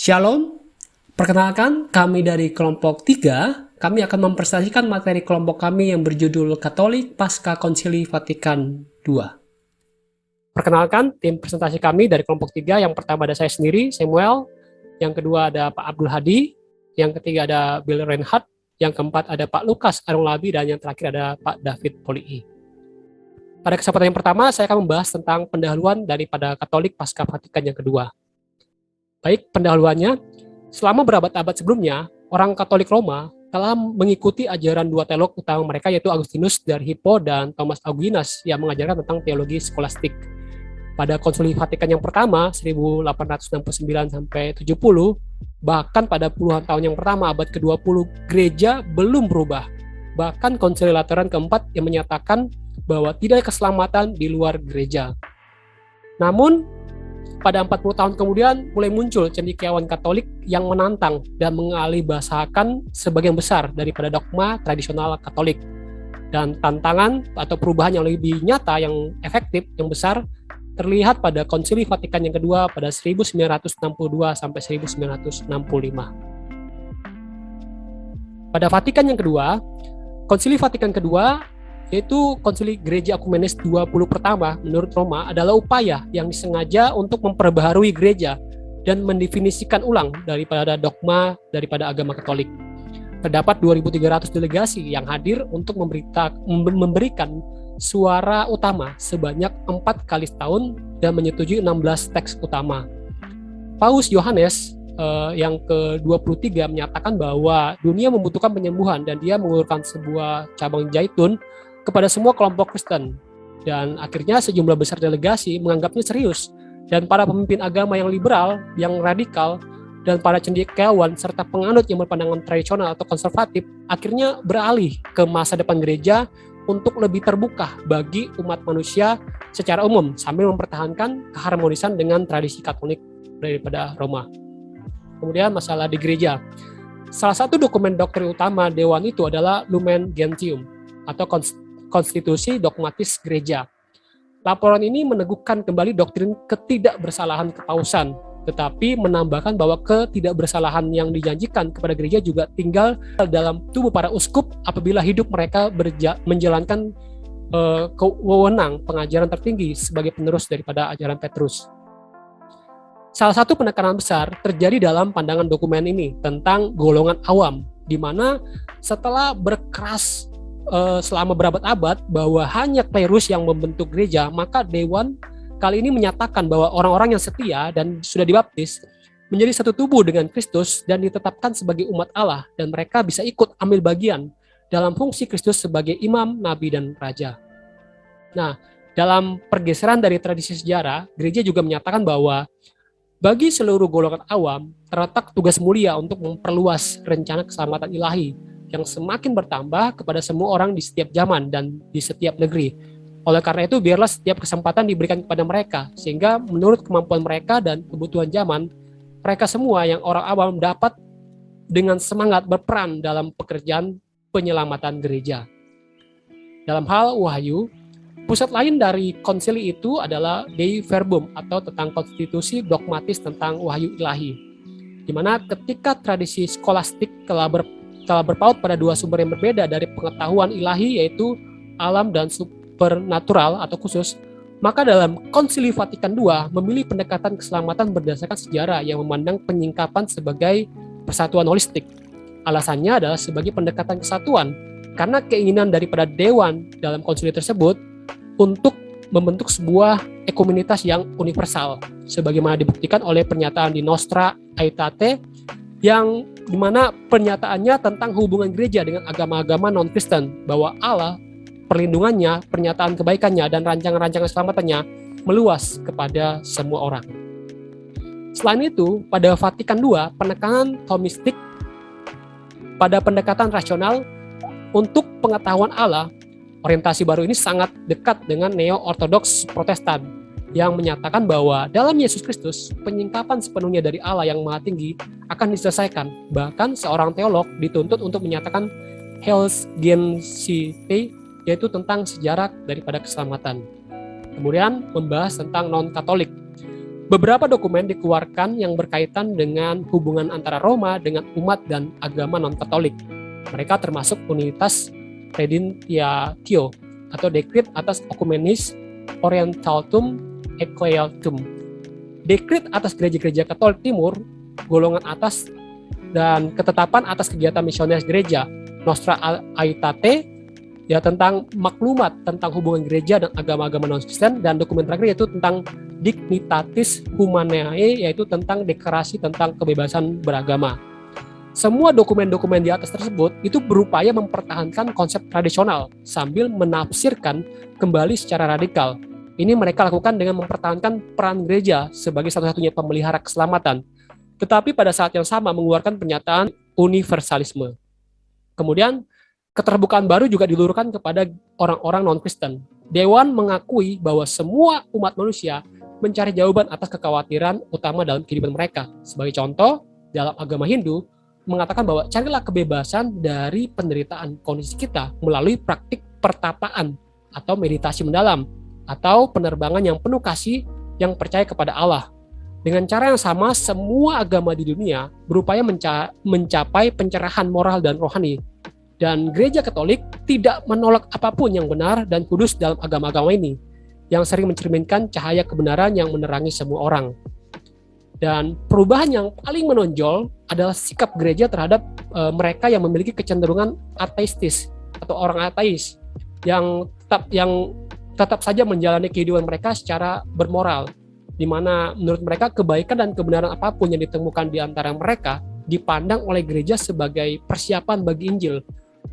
Shalom, perkenalkan kami dari kelompok 3. Kami akan mempresentasikan materi kelompok kami yang berjudul Katolik Pasca Konsili Vatikan II. Perkenalkan tim presentasi kami dari kelompok 3. Yang pertama ada saya sendiri, Samuel. Yang kedua ada Pak Abdul Hadi. Yang ketiga ada Bill Reinhardt. Yang keempat ada Pak Lukas Arunglabi. Dan yang terakhir ada Pak David Polii. Pada kesempatan yang pertama, saya akan membahas tentang pendahuluan daripada Katolik Pasca Vatikan yang kedua. Baik, pendahuluannya, selama berabad-abad sebelumnya, orang Katolik Roma telah mengikuti ajaran dua teolog utama mereka, yaitu Agustinus dari Hippo dan Thomas Aquinas, yang mengajarkan tentang teologi skolastik. Pada Konsili Vatikan yang pertama, 1869 sampai 70, bahkan pada puluhan tahun yang pertama, abad ke-20, gereja belum berubah. Bahkan Konsili Lateran keempat yang menyatakan bahwa tidak ada keselamatan di luar gereja. Namun, pada 40 tahun kemudian mulai muncul cendekiawan Katolik yang menantang dan mengalihbahasakan sebagian besar daripada dogma tradisional Katolik. Dan tantangan atau perubahan yang lebih nyata, yang efektif, yang besar terlihat pada Konsili Vatikan yang kedua pada 1962 sampai 1965. Pada Vatikan yang kedua, Konsili Vatikan kedua, yaitu Konsili Gereja Ekumenis 20 pertama menurut Roma, adalah upaya yang disengaja untuk memperbaharui gereja dan mendefinisikan ulang daripada dogma daripada agama Katolik. Terdapat 2.300 delegasi yang hadir untuk memberikan suara utama sebanyak 4 kali setahun dan menyetujui 16 teks utama. Paus Yohanes yang ke-23 menyatakan bahwa dunia membutuhkan penyembuhan dan dia mengulurkan sebuah cabang zaitun kepada semua kelompok Kristen. Dan akhirnya sejumlah besar delegasi menganggapnya serius, dan para pemimpin agama yang liberal, yang radikal, dan para cendekiawan serta penganut yang berpandangan tradisional atau konservatif akhirnya beralih ke masa depan gereja untuk lebih terbuka bagi umat manusia secara umum sambil mempertahankan keharmonisan dengan tradisi Katolik daripada Roma. Kemudian masalah di gereja. Salah satu dokumen doktrin utama Dewan itu adalah Lumen Gentium atau Konstitusi Dogmatis Gereja. Laporan ini meneguhkan kembali doktrin ketidakbersalahan kepausan, tetapi menambahkan bahwa ketidakbersalahan yang dijanjikan kepada gereja juga tinggal dalam tubuh para uskup apabila hidup mereka menjalankan wewenang pengajaran tertinggi sebagai penerus daripada ajaran Petrus. Salah satu penekanan besar terjadi dalam pandangan dokumen ini tentang golongan awam, di mana setelah berkeras selama berabad-abad bahwa hanya klerus yang membentuk gereja, maka Dewan kali ini menyatakan bahwa orang-orang yang setia dan sudah dibaptis menjadi satu tubuh dengan Kristus dan ditetapkan sebagai umat Allah, dan mereka bisa ikut ambil bagian dalam fungsi Kristus sebagai imam, nabi, dan raja. Nah, dalam pergeseran dari tradisi sejarah, gereja juga menyatakan bahwa bagi seluruh golongan awam terletak tugas mulia untuk memperluas rencana keselamatan ilahi yang semakin bertambah kepada semua orang di setiap zaman dan di setiap negeri. Oleh karena itu, biarlah setiap kesempatan diberikan kepada mereka, sehingga menurut kemampuan mereka dan kebutuhan zaman, mereka semua yang orang awam dapat dengan semangat berperan dalam pekerjaan penyelamatan gereja. Dalam hal wahyu, pusat lain dari konsili itu adalah Dei Verbum atau tentang konstitusi dogmatis tentang wahyu ilahi, di mana ketika tradisi skolastik telah berpaut pada dua sumber yang berbeda dari pengetahuan ilahi, yaitu alam dan supernatural atau khusus, maka dalam Konsili Vatikan II memilih pendekatan keselamatan berdasarkan sejarah yang memandang penyingkapan sebagai persatuan holistik. Alasannya adalah sebagai pendekatan kesatuan, karena keinginan daripada Dewan dalam konsili tersebut untuk membentuk sebuah komunitas yang universal, sebagaimana dibuktikan oleh pernyataan di Nostra Aetate, yang dimana pernyataannya tentang hubungan gereja dengan agama-agama non-Kristen, bahwa Allah, perlindungannya, pernyataan kebaikannya, dan rancangan-rancangan keselamatannya meluas kepada semua orang. Selain itu, pada Vatikan II, penekanan Thomistik pada pendekatan rasional untuk pengetahuan Allah, orientasi baru ini sangat dekat dengan neo-ortodoks Protestan, yang menyatakan bahwa dalam Yesus Kristus, penyingkapan sepenuhnya dari Allah yang Maha Tinggi akan diselesaikan. Bahkan seorang teolog dituntut untuk menyatakan Heils Gentium, yaitu tentang sejarah daripada keselamatan. Kemudian membahas tentang non-Katolik. Beberapa dokumen dikeluarkan yang berkaitan dengan hubungan antara Roma dengan umat dan agama non-Katolik. Mereka termasuk Unitas Redintiatio atau Dekrit atas Ocumenis Orientatum Ecclesiatum. Dekrit atas gereja-gereja Katolik Timur, golongan atas, dan ketetapan atas kegiatan misioner gereja. Nostra Aetate, ya tentang maklumat tentang hubungan gereja dan agama-agama non-Kristen, dan dokumen terakhir yaitu tentang Dignitatis Humanae, yaitu tentang deklarasi tentang kebebasan beragama. Semua dokumen-dokumen di atas tersebut itu berupaya mempertahankan konsep tradisional sambil menafsirkan kembali secara radikal. Ini mereka lakukan dengan mempertahankan peran gereja sebagai satu-satunya pemelihara keselamatan, tetapi pada saat yang sama mengeluarkan pernyataan universalisme. Kemudian, keterbukaan baru juga diluruhkan kepada orang-orang non-Kristen. Dewan mengakui bahwa semua umat manusia mencari jawaban atas kekhawatiran utama dalam kehidupan mereka. Sebagai contoh, dalam agama Hindu, mengatakan bahwa carilah kebebasan dari penderitaan kondisi kita melalui praktik pertapaan atau meditasi mendalam, atau penerbangan yang penuh kasih yang percaya kepada Allah. Dengan cara yang sama, semua agama di dunia berupaya mencapai pencerahan moral dan rohani. Dan gereja Katolik tidak menolak apapun yang benar dan kudus dalam agama-agama ini, yang sering mencerminkan cahaya kebenaran yang menerangi semua orang. Dan perubahan yang paling menonjol adalah sikap gereja terhadap mereka yang memiliki kecenderungan ateistis atau orang ateis yang tetap saja menjalani kehidupan mereka secara bermoral, di mana menurut mereka kebaikan dan kebenaran apapun yang ditemukan di antara mereka dipandang oleh gereja sebagai persiapan bagi Injil.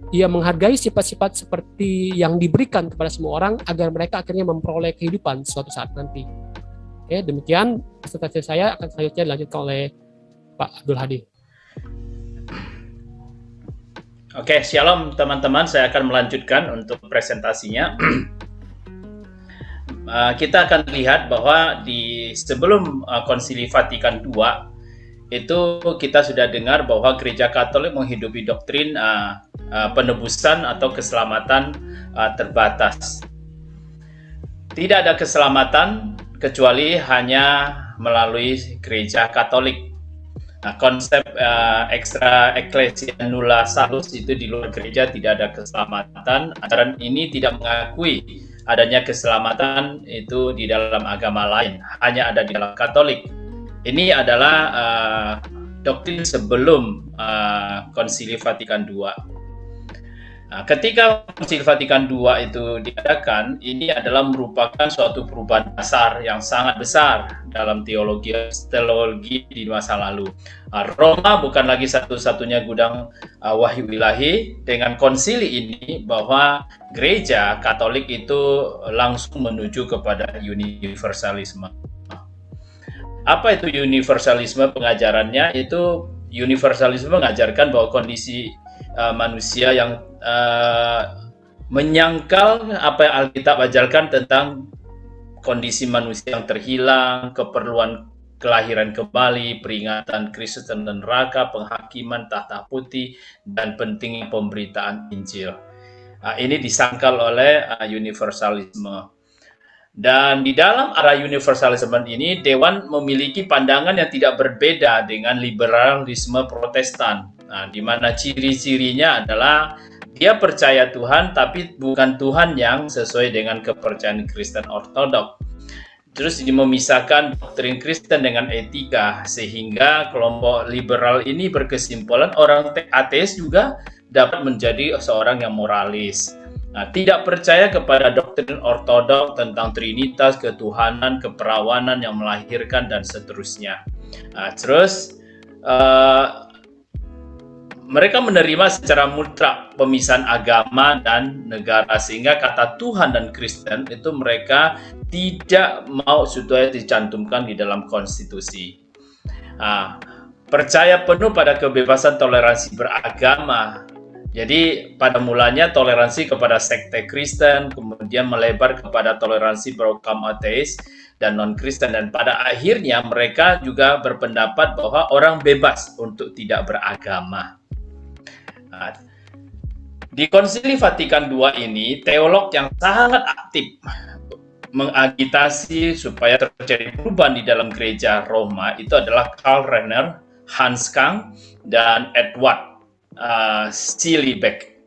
Ia menghargai sifat-sifat seperti yang diberikan kepada semua orang agar mereka akhirnya memperoleh kehidupan suatu saat nanti. Oke, demikian presentasi saya, akan selanjutnya dilanjutkan oleh Pak Abdul Hadi. Oke, shalom teman-teman, saya akan melanjutkan untuk presentasinya. Kita akan lihat bahwa di sebelum Konsili Vatikan II itu kita sudah dengar bahwa Gereja Katolik menghidupi doktrin penebusan atau keselamatan terbatas. Tidak ada keselamatan kecuali hanya melalui Gereja Katolik. Nah, konsep extra ecclesia nulla salus itu di luar gereja tidak ada keselamatan. Ajaran ini tidak mengakui adanya keselamatan itu di dalam agama lain, hanya ada di dalam Katolik. Ini adalah doktrin sebelum Konsili Vatikan II. Nah, ketika Konsili Vatikan II itu diadakan, ini adalah merupakan suatu perubahan dasar yang sangat besar dalam teologi di masa lalu. Roma bukan lagi satu-satunya gudang wahyu ilahi. Dengan konsili ini, bahwa gereja Katolik itu langsung menuju kepada universalisme. Apa itu universalisme? Pengajarannya itu universalisme mengajarkan bahwa kondisi manusia yang menyangkal apa yang Alkitab ajarkan tentang kondisi manusia yang terhilang, keperluan kelahiran kembali, peringatan Kristus dan neraka, penghakiman tahta putih, dan pentingnya pemberitaan Injil. Ini disangkal oleh universalisme. Dan di dalam arah universalisme ini, Dewan memiliki pandangan yang tidak berbeda dengan liberalisme Protestan. Nah, di mana ciri-cirinya adalah dia percaya Tuhan, tapi bukan Tuhan yang sesuai dengan kepercayaan Kristen Ortodoks. Terus memisahkan doktrin Kristen dengan etika, sehingga kelompok liberal ini berkesimpulan orang ateis juga dapat menjadi seorang yang moralis. Nah, tidak percaya kepada doktrin ortodoks tentang trinitas, ketuhanan, keperawanan yang melahirkan, dan seterusnya. Nah, terus mereka menerima secara mutlak pemisahan agama dan negara, sehingga kata Tuhan dan Kristen itu mereka tidak mau supaya dicantumkan di dalam konstitusi. Nah, percaya penuh pada kebebasan toleransi beragama. Jadi pada mulanya toleransi kepada sekte Kristen, kemudian melebar kepada toleransi beragam ateis dan non-Kristen, dan pada akhirnya mereka juga berpendapat bahwa orang bebas untuk tidak beragama. Nah, di Konsili Vatikan II ini, teolog yang sangat aktif mengagitasi supaya terjadi perubahan di dalam gereja Roma itu adalah Karl Rahner, Hans Kang, dan Edward Stielbeck.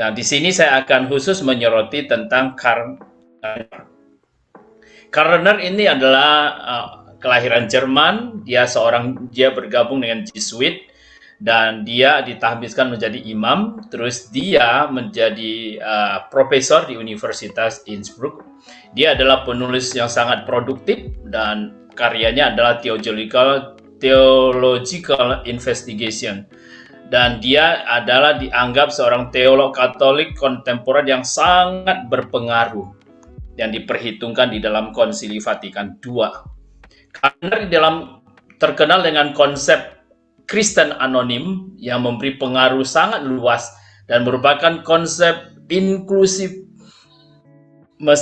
Nah, di sini saya akan khusus menyoroti tentang Karl Rahner. Karl Rahner ini adalah kelahiran Jerman, dia bergabung dengan Jesuit dan dia ditahbiskan menjadi imam, terus dia menjadi profesor di Universitas Innsbruck. Dia adalah penulis yang sangat produktif dan karyanya adalah theological investigation. Dan dia adalah dianggap seorang teolog Katolik kontemporer yang sangat berpengaruh yang diperhitungkan di dalam Konsili Vatikan II. Karena terkenal dengan konsep Kristen anonim yang memberi pengaruh sangat luas dan merupakan konsep inklusif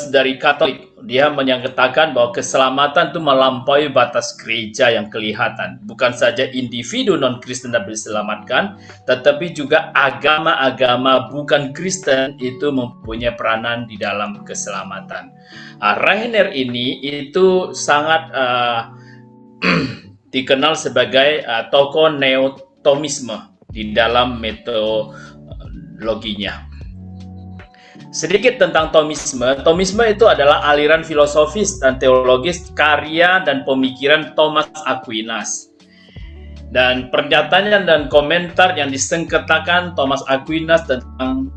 dari Katolik. Dia menyatakan bahwa keselamatan itu melampaui batas gereja yang kelihatan. Bukan saja individu non-Kristen dapat diselamatkan, tetapi juga agama-agama bukan Kristen itu mempunyai peranan di dalam keselamatan. Rahner ini itu sangat dikenal sebagai tokoh neotomisme di dalam metodologinya. Sedikit tentang Thomisme. Thomisme itu adalah aliran filosofis dan teologis karya dan pemikiran Thomas Aquinas. Dan pernyataan dan komentar yang disengketakan Thomas Aquinas tentang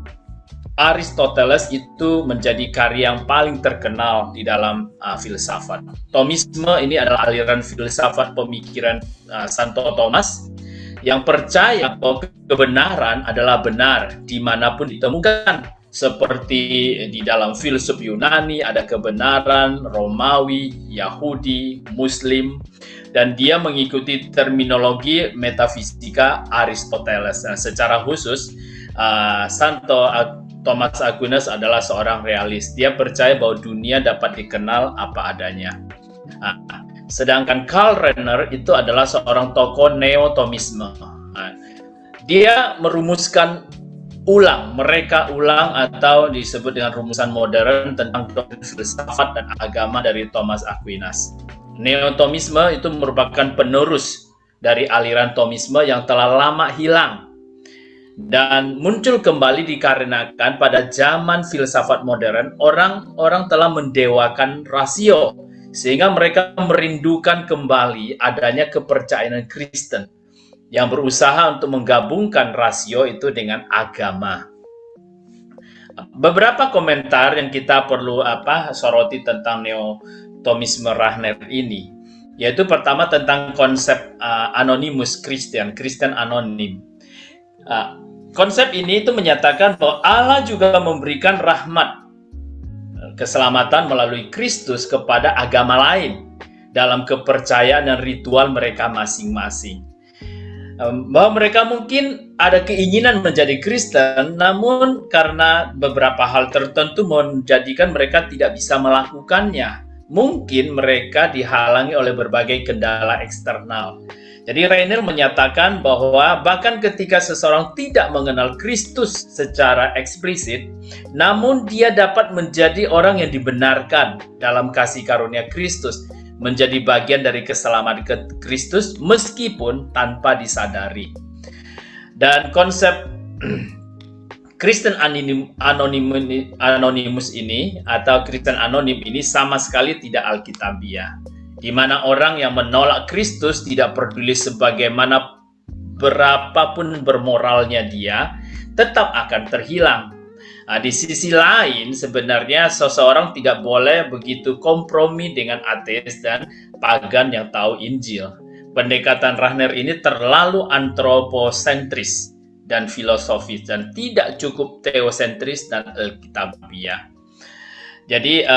Aristoteles itu menjadi karya yang paling terkenal di dalam filsafat. Thomisme ini adalah aliran filsafat pemikiran Santo Thomas yang percaya bahwa kebenaran adalah benar dimanapun ditemukan. Seperti di dalam filsuf Yunani ada kebenaran, Romawi, Yahudi, Muslim, dan dia mengikuti terminologi metafisika Aristoteles. Nah, secara khusus, Santo Thomas Aquinas adalah seorang realis. Dia percaya bahwa dunia dapat dikenal apa adanya. Sedangkan Karl Rahner itu adalah seorang tokoh neotomisme. Dia merumuskan mereka ulang atau disebut dengan rumusan modern tentang doktrin filsafat dan agama dari Thomas Aquinas. Neotomisme itu merupakan penerus dari aliran Thomisme yang telah lama hilang dan muncul kembali dikarenakan pada zaman filsafat modern orang-orang telah mendewakan rasio sehingga mereka merindukan kembali adanya kepercayaan Kristen yang berusaha untuk menggabungkan rasio itu dengan agama. Beberapa komentar yang kita perlu soroti tentang neotomisme Rahner ini, yaitu pertama tentang konsep anonimus Kristen anonim. Konsep ini itu menyatakan bahwa Allah juga memberikan rahmat keselamatan melalui Kristus kepada agama lain dalam kepercayaan dan ritual mereka masing-masing. Bahwa mereka mungkin ada keinginan menjadi Kristen, namun karena beberapa hal tertentu menjadikan mereka tidak bisa melakukannya. Mungkin mereka dihalangi oleh berbagai kendala eksternal. Jadi Rahner menyatakan bahwa bahkan ketika seseorang tidak mengenal Kristus secara eksplisit, namun dia dapat menjadi orang yang dibenarkan dalam kasih karunia Kristus, menjadi bagian dari keselamatan Kristus meskipun tanpa disadari. Dan konsep Kristen anonimus ini atau Kristen anonim ini sama sekali tidak alkitabiah, di mana orang yang menolak Kristus tidak peduli sebagaimana berapapun bermoralnya dia, tetap akan terhilang. Di sisi lain, sebenarnya seseorang tidak boleh begitu kompromi dengan ateis dan pagan yang tahu Injil. Pendekatan Rahner ini terlalu antroposentris dan filosofis dan tidak cukup teosentris dan alkitabiah. Jadi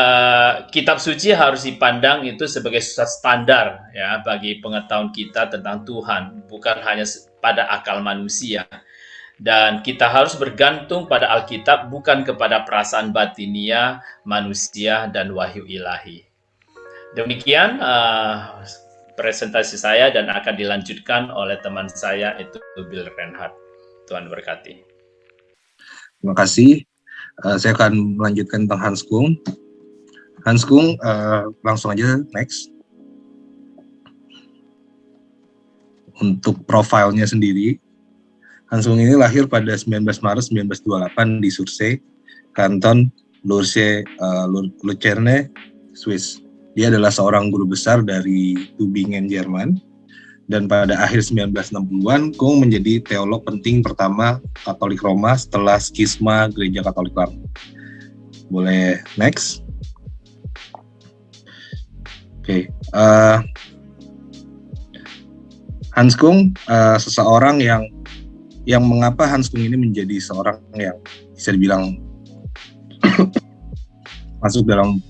kitab suci harus dipandang itu sebagai standar ya bagi pengetahuan kita tentang Tuhan, bukan hanya pada akal manusia. Dan kita harus bergantung pada Alkitab, bukan kepada perasaan batinia manusia dan wahyu ilahi. Demikian presentasi saya dan akan dilanjutkan oleh teman saya itu Bill Reinhardt. Tuhan berkati. Terima kasih. Saya akan melanjutkan tentang Hans Kung. Hans Kung, langsung aja next. Untuk profilnya sendiri, Hans Kung ini lahir pada 19 Maret 1928 di Surse, Kanton Lucerne, Swiss. Dia adalah seorang guru besar dari Tübingen, Jerman. Dan pada akhir 1960-an, Kung menjadi teolog penting pertama Katolik Roma setelah skisma Gereja Katolik Lama. Boleh next? Oke. Hans Kung, seseorang yang mengapa Hans Kung ini menjadi seorang yang bisa dibilang masuk dalam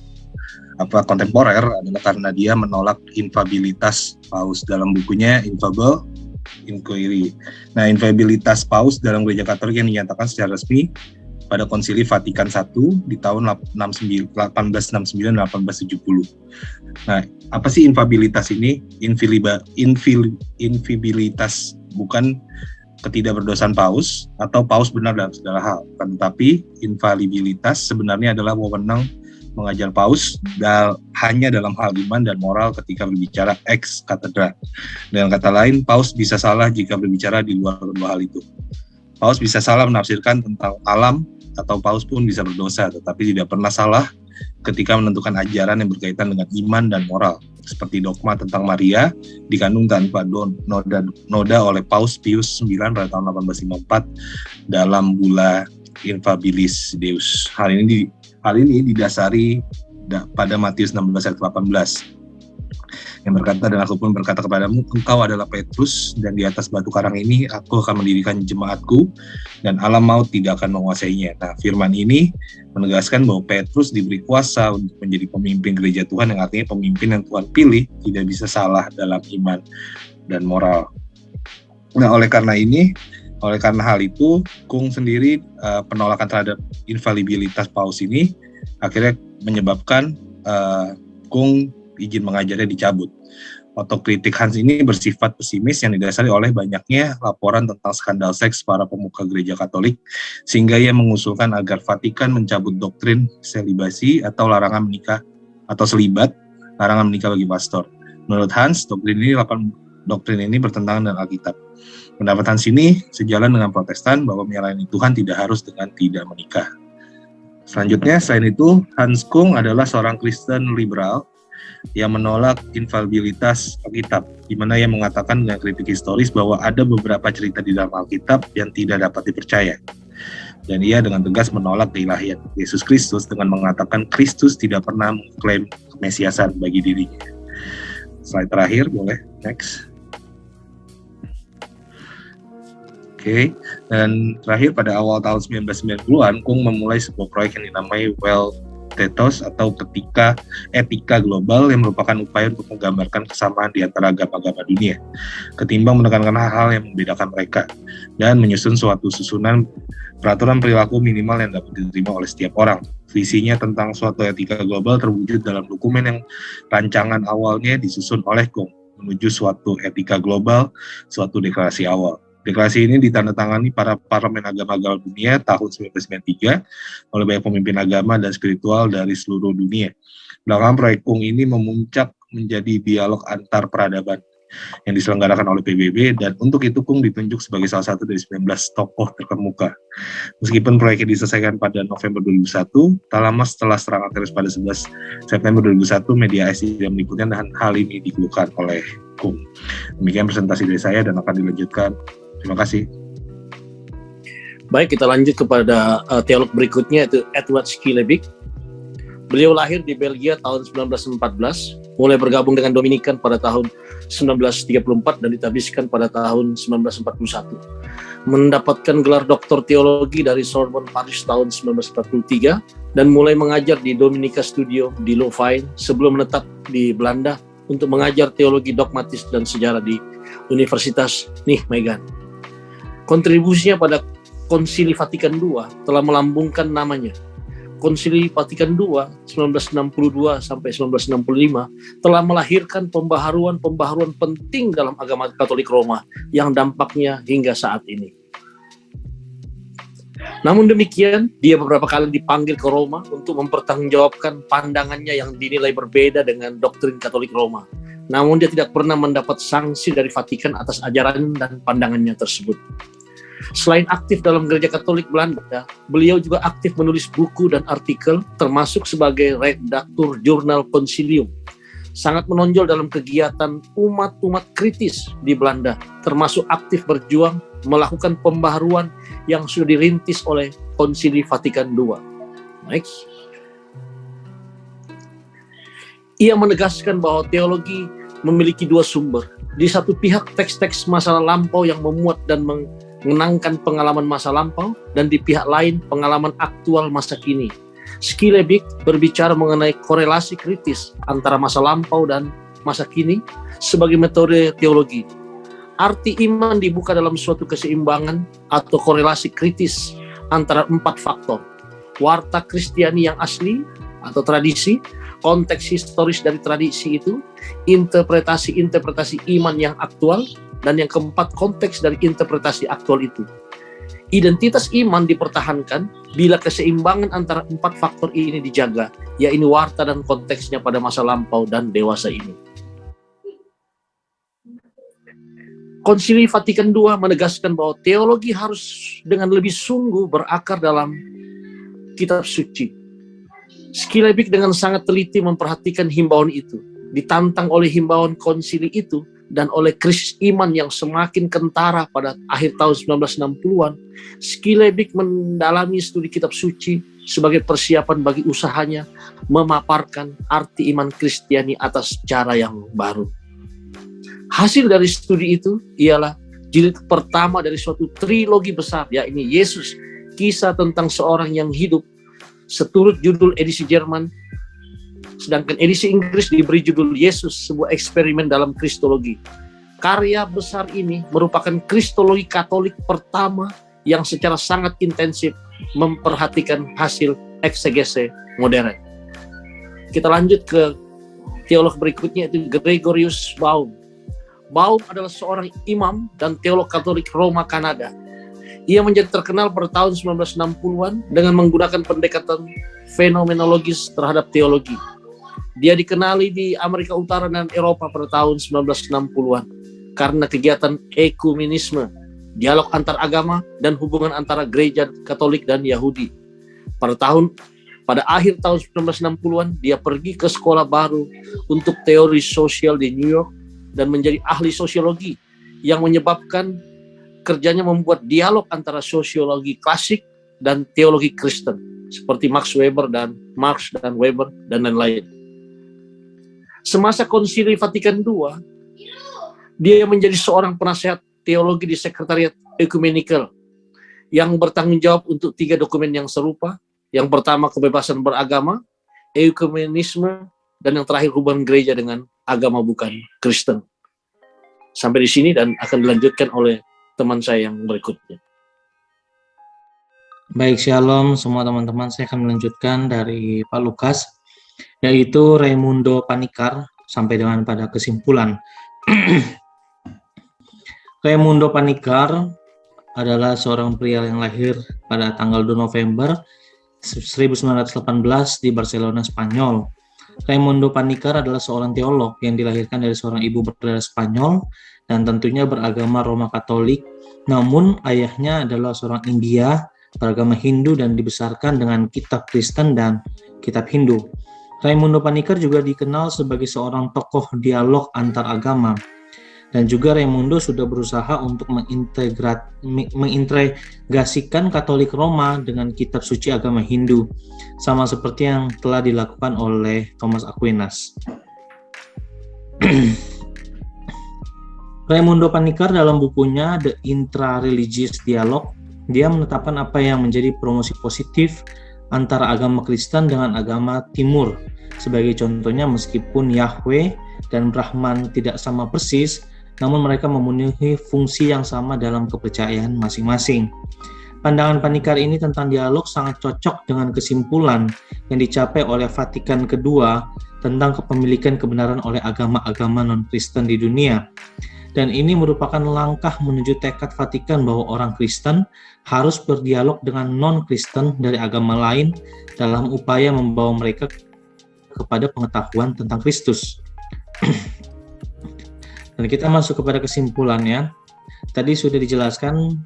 kontemporer adalah karena dia menolak infabilitas Paus dalam bukunya Infable Inquiry. Nah, infabilitas Paus dalam Gereja Katolik yang dinyatakan secara resmi pada Konsili Vatikan I di tahun 1869-1870. Nah, apa sih infabilitas ini? Infabilitas bukan ketidakberdosaan Paus atau Paus benar dalam segala hal, tetapi infalibilitas sebenarnya adalah wewenang mengajar Paus hanya dalam hal iman dan moral ketika berbicara ex cathedra. Dengan kata lain, Paus bisa salah jika berbicara di luar kedua hal itu. Paus bisa salah menafsirkan tentang alam, atau Paus pun bisa berdosa, tetapi tidak pernah salah ketika menentukan ajaran yang berkaitan dengan iman dan moral, seperti dogma tentang Maria dikandung tanpa noda oleh Paus Pius IX pada tahun 1854 dalam Bulla Infabilis Deus. Hal ini didasari pada Matius 16 ayat 18 yang berkata, dan aku pun berkata kepadamu, engkau adalah Petrus, dan di atas batu karang ini aku akan mendirikan jemaatku, dan alam maut tidak akan menguasainya. Nah, firman ini menegaskan bahwa Petrus diberi kuasa untuk menjadi pemimpin gereja Tuhan, yang artinya pemimpin yang Tuhan pilih tidak bisa salah dalam iman dan moral. Nah, oleh karena hal itu, Kung sendiri penolakan terhadap infalibilitas Paus ini akhirnya menyebabkan Kung izin mengajarnya dicabut. Otokritik Hans ini bersifat pesimis yang didasari oleh banyaknya laporan tentang skandal seks para pemuka gereja Katolik, sehingga ia mengusulkan agar Vatikan mencabut doktrin selibasi atau larangan menikah atau selibat, larangan menikah bagi pastor. Menurut Hans, doktrin ini bertentangan dengan Alkitab. Pendapat Hans ini sejalan dengan Protestan bahwa melayani Tuhan tidak harus dengan tidak menikah. Selanjutnya, selain itu, Hans Kung adalah seorang Kristen liberal yang menolak infalibilitas Alkitab, di mana ia mengatakan dengan kritik historis bahwa ada beberapa cerita di dalam Alkitab yang tidak dapat dipercaya. Dan ia dengan tegas menolak keilahian Yesus Kristus dengan mengatakan Kristus tidak pernah mengklaim kemesiasan bagi dirinya. Slide terakhir, boleh next. Oke, dan terakhir pada awal tahun 1990-an, Kung memulai sebuah proyek yang dinamai Well Tetos atau etika global yang merupakan upaya untuk menggambarkan kesamaan di antara agama-agama dunia, ketimbang menekankan hal-hal yang membedakan mereka, dan menyusun suatu susunan peraturan perilaku minimal yang dapat diterima oleh setiap orang. Visinya tentang suatu etika global terwujud dalam dokumen yang rancangan awalnya disusun oleh Kung menuju suatu etika global, suatu deklarasi awal. Deklarasi ini ditandatangani para parlemen agama-agama dunia tahun 1993 oleh banyak pemimpin agama dan spiritual dari seluruh dunia. Belakangan proyek Kung ini memuncak menjadi dialog antar peradaban yang diselenggarakan oleh PBB, dan untuk itu Kung ditunjuk sebagai salah satu dari 19 tokoh terkemuka. Meskipun proyeknya diselesaikan pada November 2001, tak lama setelah serangan teroris pada 11 September 2001, media AS tidak meliputnya, dan hal ini dikeluhkan oleh Kung. Demikian presentasi dari saya dan akan dilanjutkan. Terima kasih. Baik, kita lanjut kepada teolog berikutnya, yaitu Edward Schillebeeck. Beliau lahir di Belgia tahun 1914, mulai bergabung dengan Dominikan pada tahun 1934 dan ditabiskan pada tahun 1941. Mendapatkan gelar doktor teologi dari Sorbonne Paris tahun 1943 dan mulai mengajar di Dominica Studio di Louvain sebelum menetap di Belanda untuk mengajar teologi dogmatis dan sejarah di Universitas Nijmegen. Kontribusinya pada Konsili Vatikan II telah melambungkan namanya. Konsili Vatikan II 1962 sampai 1965 telah melahirkan pembaharuan penting dalam agama Katolik Roma yang dampaknya hingga saat ini. Namun demikian, dia beberapa kali dipanggil ke Roma untuk mempertanggungjawabkan pandangannya yang dinilai berbeda dengan doktrin Katolik Roma. Namun dia tidak pernah mendapat sanksi dari Vatikan atas ajaran dan pandangannya tersebut. Selain aktif dalam Gereja Katolik Belanda, beliau juga aktif menulis buku dan artikel, termasuk sebagai redaktur jurnal Concilium. Sangat menonjol dalam kegiatan umat-umat kritis di Belanda, termasuk aktif berjuang melakukan pembaharuan yang sudah dirintis oleh Konsili Vatikan II. Next. Ia menegaskan bahwa teologi memiliki dua sumber. Di satu pihak teks-teks masa lampau yang memuat dan mengenangkan pengalaman masa lampau, dan di pihak lain pengalaman aktual masa kini. Skilebik berbicara mengenai korelasi kritis antara masa lampau dan masa kini sebagai metode teologi. Arti iman dibuka dalam suatu keseimbangan atau korelasi kritis antara 4 faktor. Warta Kristiani yang asli atau tradisi, konteks historis dari tradisi itu, interpretasi iman yang aktual, dan yang keempat, konteks dari interpretasi aktual itu. Identitas iman dipertahankan bila keseimbangan antara 4 faktor ini dijaga, yaitu warta dan konteksnya pada masa lampau dan dewasa ini. Konsili Vatikan II menegaskan bahwa teologi harus dengan lebih sungguh berakar dalam kitab suci. Skilebik dengan sangat teliti memperhatikan himbauan itu, ditantang oleh himbauan konsili itu dan oleh krisis iman yang semakin kentara pada akhir tahun 1960-an. Skilebik mendalami studi kitab suci sebagai persiapan bagi usahanya memaparkan arti iman Kristiani atas cara yang baru. Hasil dari studi itu ialah jilid pertama dari suatu trilogi besar, yakni Yesus, kisah tentang seorang yang hidup, seturut judul edisi Jerman, sedangkan edisi Inggris diberi judul Yesus, sebuah eksperimen dalam Kristologi. Karya besar ini merupakan Kristologi Katolik pertama yang secara sangat intensif memperhatikan hasil eksegese modern. Kita lanjut ke teolog berikutnya, itu Gregorius Baum. Baum adalah seorang imam dan teolog Katolik Roma Kanada. Ia menjadi terkenal pada tahun 1960-an dengan menggunakan pendekatan fenomenologis terhadap teologi. Dia dikenali di Amerika Utara dan Eropa pada tahun 1960-an karena kegiatan ekumenisme, dialog antar agama, dan hubungan antara gereja Katolik dan Yahudi. Pada akhir tahun 1960-an, dia pergi ke sekolah baru untuk teori sosial di New York dan menjadi ahli sosiologi yang menyebabkan kerjanya membuat dialog antara sosiologi klasik dan teologi Kristen seperti Max Weber dan Marx dan Weber dan lain-lain. Semasa Konsili Vatikan II, dia menjadi seorang penasehat teologi di Sekretariat Ekumenikal yang bertanggung jawab untuk 3 dokumen yang serupa. Yang pertama, kebebasan beragama, ekumenisme, dan yang terakhir, hubungan gereja dengan agama bukan Kristen. Sampai di sini dan akan dilanjutkan oleh teman saya yang berikutnya. Baik, shalom semua teman-teman. Saya akan melanjutkan dari Pak Lukas, yaitu Raimundo Panikkar sampai dengan pada kesimpulan. Raimundo Panikkar adalah seorang pria yang lahir pada tanggal 2 November 1918 di Barcelona, Spanyol. Raimundo Panikkar adalah seorang teolog yang dilahirkan dari seorang ibu berdarah Spanyol dan tentunya beragama Roma Katolik. Namun ayahnya adalah seorang India beragama Hindu dan dibesarkan dengan kitab Kristen dan kitab Hindu. Raimundo Panikkar juga dikenal sebagai seorang tokoh dialog antar agama. Dan juga Raimundo sudah berusaha untuk mengintegrasikan Katolik Roma dengan kitab suci agama Hindu, sama seperti yang telah dilakukan oleh Thomas Aquinas. Raimundo Panikkar dalam bukunya The Intra-Religious Dialogue, dia menetapkan apa yang menjadi promosi positif antara agama Kristen dengan agama Timur. Sebagai contohnya, meskipun Yahweh dan Brahman tidak sama persis, namun mereka memenuhi fungsi yang sama dalam kepercayaan masing-masing. Pandangan Panikkar ini tentang dialog sangat cocok dengan kesimpulan yang dicapai oleh Vatikan II tentang kepemilikan kebenaran oleh agama-agama non-Kristen di dunia. dan ini merupakan langkah menuju tekad Vatikan bahwa orang Kristen harus berdialog dengan non-Kristen dari agama lain dalam upaya membawa mereka kepada pengetahuan tentang Kristus. Dan kita masuk kepada kesimpulannya. Tadi sudah dijelaskan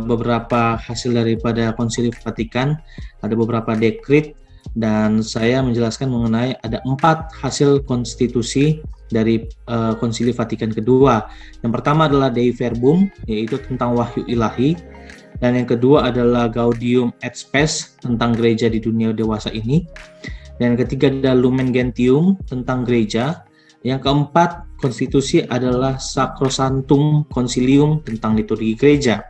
beberapa hasil daripada Konsili Vatikan, ada beberapa dekret, dan saya menjelaskan mengenai ada 4 hasil konstitusi dari Konsili Vatikan kedua. Yang pertama adalah Dei Verbum, yaitu tentang wahyu ilahi, dan yang kedua adalah Gaudium et Spes, tentang gereja di dunia dewasa ini, dan yang ketiga adalah Lumen Gentium, tentang gereja. Yang keempat, konstitusi adalah Sacrosanctum Concilium, tentang liturgi gereja.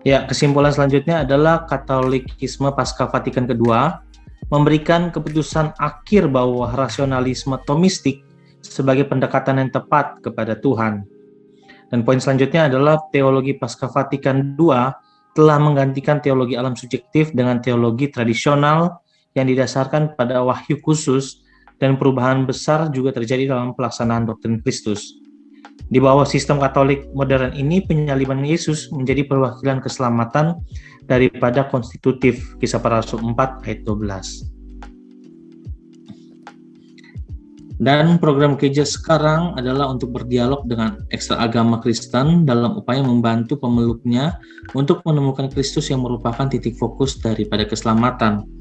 Ya, kesimpulan selanjutnya adalah Katolikisme pasca Vatikan kedua memberikan keputusan akhir bahwa rasionalisme Thomistik sebagai pendekatan yang tepat kepada Tuhan. Dan poin selanjutnya adalah teologi pasca Vatikan II telah menggantikan teologi alam subjektif dengan teologi tradisional yang didasarkan pada wahyu khusus, dan perubahan besar juga terjadi dalam pelaksanaan doktrin Kristus. Di bawah sistem Katolik modern ini, penyaliban Yesus menjadi perwakilan keselamatan daripada konstitutif. Kisah Para Rasul 4 ayat 12. Dan program gereja sekarang adalah untuk berdialog dengan ekstra agama Kristen dalam upaya membantu pemeluknya untuk menemukan Kristus yang merupakan titik fokus daripada keselamatan.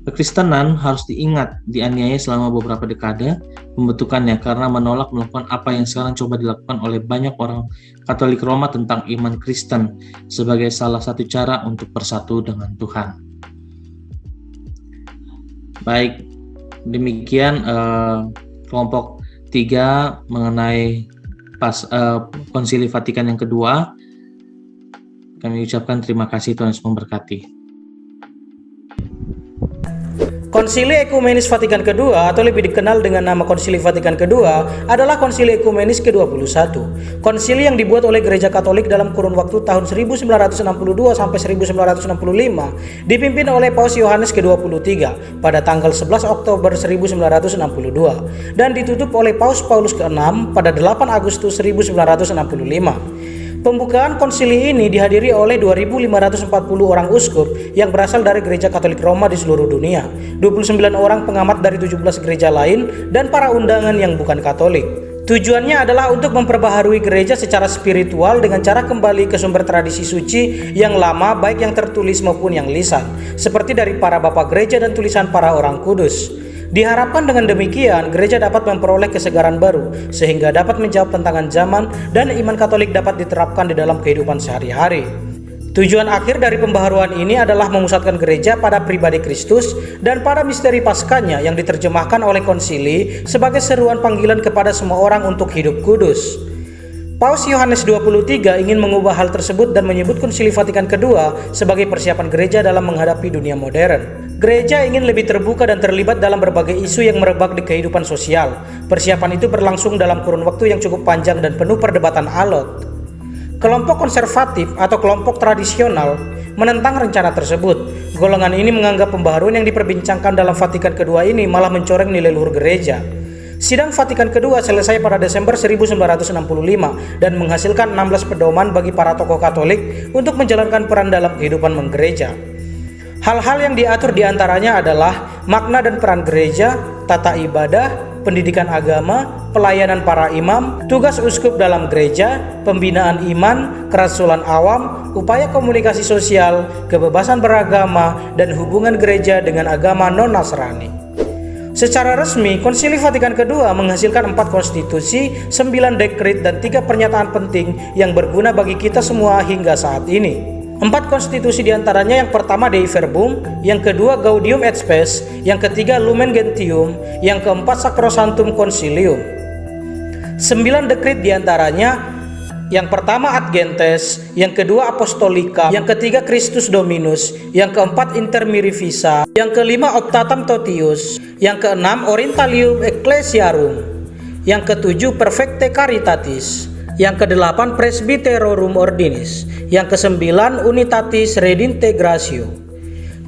Kekristenan harus diingat dianiaya selama beberapa dekade pembentukannya karena menolak melakukan apa yang sekarang coba dilakukan oleh banyak orang Katolik Roma tentang iman Kristen sebagai salah satu cara untuk bersatu dengan Tuhan. Baik, demikian kelompok 3 mengenai Konsili Vatikan yang kedua. Kami ucapkan terima kasih, Tuhan Yesus memberkati. Konsili Ekumenis Vatikan Kedua atau lebih dikenal dengan nama Konsili Vatikan Kedua adalah Konsili Ekumenis ke-21. Konsili yang dibuat oleh Gereja Katolik dalam kurun waktu tahun 1962 sampai 1965 dipimpin oleh Paus Yohanes ke-23 pada tanggal 11 Oktober 1962 dan ditutup oleh Paus Paulus ke-6 pada 8 Agustus 1965. Pembukaan konsili ini dihadiri oleh 2.540 orang uskup yang berasal dari Gereja Katolik Roma di seluruh dunia, 29 orang pengamat dari 17 gereja lain, dan para undangan yang bukan Katolik. Tujuannya adalah untuk memperbaharui gereja secara spiritual dengan cara kembali ke sumber tradisi suci yang lama, baik yang tertulis maupun yang lisan, seperti dari para bapak gereja dan tulisan para orang kudus. Diharapkan dengan demikian, gereja dapat memperoleh kesegaran baru, sehingga dapat menjawab tantangan zaman dan iman Katolik dapat diterapkan di dalam kehidupan sehari-hari. Tujuan akhir dari pembaharuan ini adalah memusatkan gereja pada pribadi Kristus dan pada misteri Paskahnya yang diterjemahkan oleh konsili sebagai seruan panggilan kepada semua orang untuk hidup kudus. Paus Yohanes 23 ingin mengubah hal tersebut dan menyebut Konsili Vatikan kedua sebagai persiapan gereja dalam menghadapi dunia modern. Gereja ingin lebih terbuka dan terlibat dalam berbagai isu yang merebak di kehidupan sosial. Persiapan itu berlangsung dalam kurun waktu yang cukup panjang dan penuh perdebatan alot. Kelompok konservatif atau kelompok tradisional menentang rencana tersebut. Golongan ini menganggap pembaharuan yang diperbincangkan dalam Vatikan kedua ini malah mencoreng nilai luhur gereja. Sidang Vatikan kedua selesai pada Desember 1965 dan menghasilkan 16 pedoman bagi para tokoh Katolik untuk menjalankan peran dalam kehidupan menggereja. Hal-hal yang diatur diantaranya adalah makna dan peran gereja, tata ibadah, pendidikan agama, pelayanan para imam, tugas uskup dalam gereja, pembinaan iman, kerasulan awam, upaya komunikasi sosial, kebebasan beragama, dan hubungan gereja dengan agama non-Nasrani. Secara resmi, Konsili Vatikan kedua menghasilkan 4 konstitusi, 9 dekret, dan 3 pernyataan penting yang berguna bagi kita semua hingga saat ini. 4 konstitusi diantaranya yang pertama Dei Verbum, yang kedua Gaudium et Spes, yang ketiga Lumen Gentium, yang keempat Sacrosanctum Concilium. 9 dekret diantaranya yang pertama Ad Gentes, yang kedua Apostolika, yang ketiga Christus Dominus, yang keempat Inter Mirifisa, yang kelima Optatam Totius, yang keenam Orientalium Ecclesiarum, yang ketujuh Perfecte Caritatis, yang kedelapan Presbyterorum Ordinis, yang kesembilan Unitatis Redintegratio.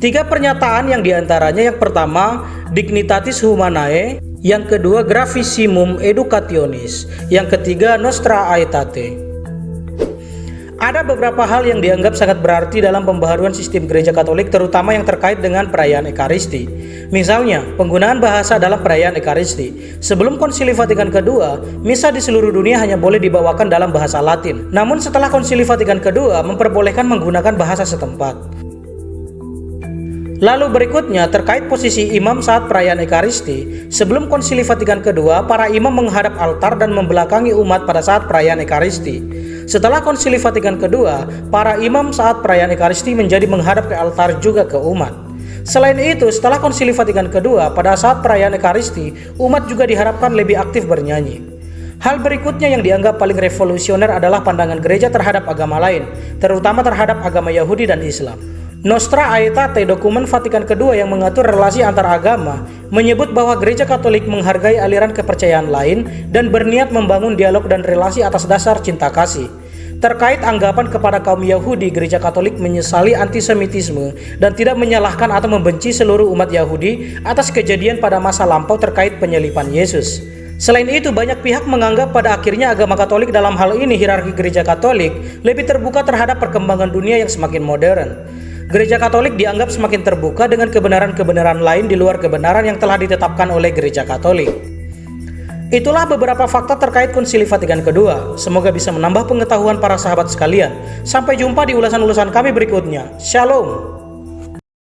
3 pernyataan yang diantaranya yang pertama Dignitatis Humanae, Yang kedua, Gravissimum Educationis. Yang ketiga, Nostra Aetate. Ada beberapa hal yang dianggap sangat berarti dalam pembaharuan sistem gereja Katolik, terutama yang terkait dengan perayaan Ekaristi. Misalnya, penggunaan bahasa dalam perayaan Ekaristi. Sebelum Konsili Vatikan II, misa di seluruh dunia hanya boleh dibawakan dalam bahasa Latin. Namun setelah Konsili Vatikan II memperbolehkan menggunakan bahasa setempat. Lalu berikutnya terkait posisi imam saat perayaan Ekaristi. Sebelum Konsili Vatikan II, para imam menghadap altar dan membelakangi umat pada saat perayaan Ekaristi. Setelah Konsili Vatikan II, para imam saat perayaan Ekaristi menjadi menghadap ke altar juga ke umat. Selain itu, setelah Konsili Vatikan II, pada saat perayaan Ekaristi, umat juga diharapkan lebih aktif bernyanyi. Hal berikutnya yang dianggap paling revolusioner adalah pandangan gereja terhadap agama lain, terutama terhadap agama Yahudi dan Islam. Nostra Aetate, dokumen Vatikan II yang mengatur relasi antar agama, menyebut bahwa gereja Katolik menghargai aliran kepercayaan lain dan berniat membangun dialog dan relasi atas dasar cinta kasih. Terkait anggapan kepada kaum Yahudi, gereja Katolik menyesali antisemitisme dan tidak menyalahkan atau membenci seluruh umat Yahudi atas kejadian pada masa lampau terkait penyaliban Yesus. Selain itu, banyak pihak menganggap pada akhirnya agama Katolik, dalam hal ini hierarki gereja Katolik, lebih terbuka terhadap perkembangan dunia yang semakin modern. Gereja Katolik dianggap semakin terbuka dengan kebenaran-kebenaran lain di luar kebenaran yang telah ditetapkan oleh gereja Katolik. Itulah beberapa fakta terkait Konsili Vatikan II. Semoga bisa menambah pengetahuan para sahabat sekalian. Sampai jumpa di ulasan-ulasan kami berikutnya. Shalom.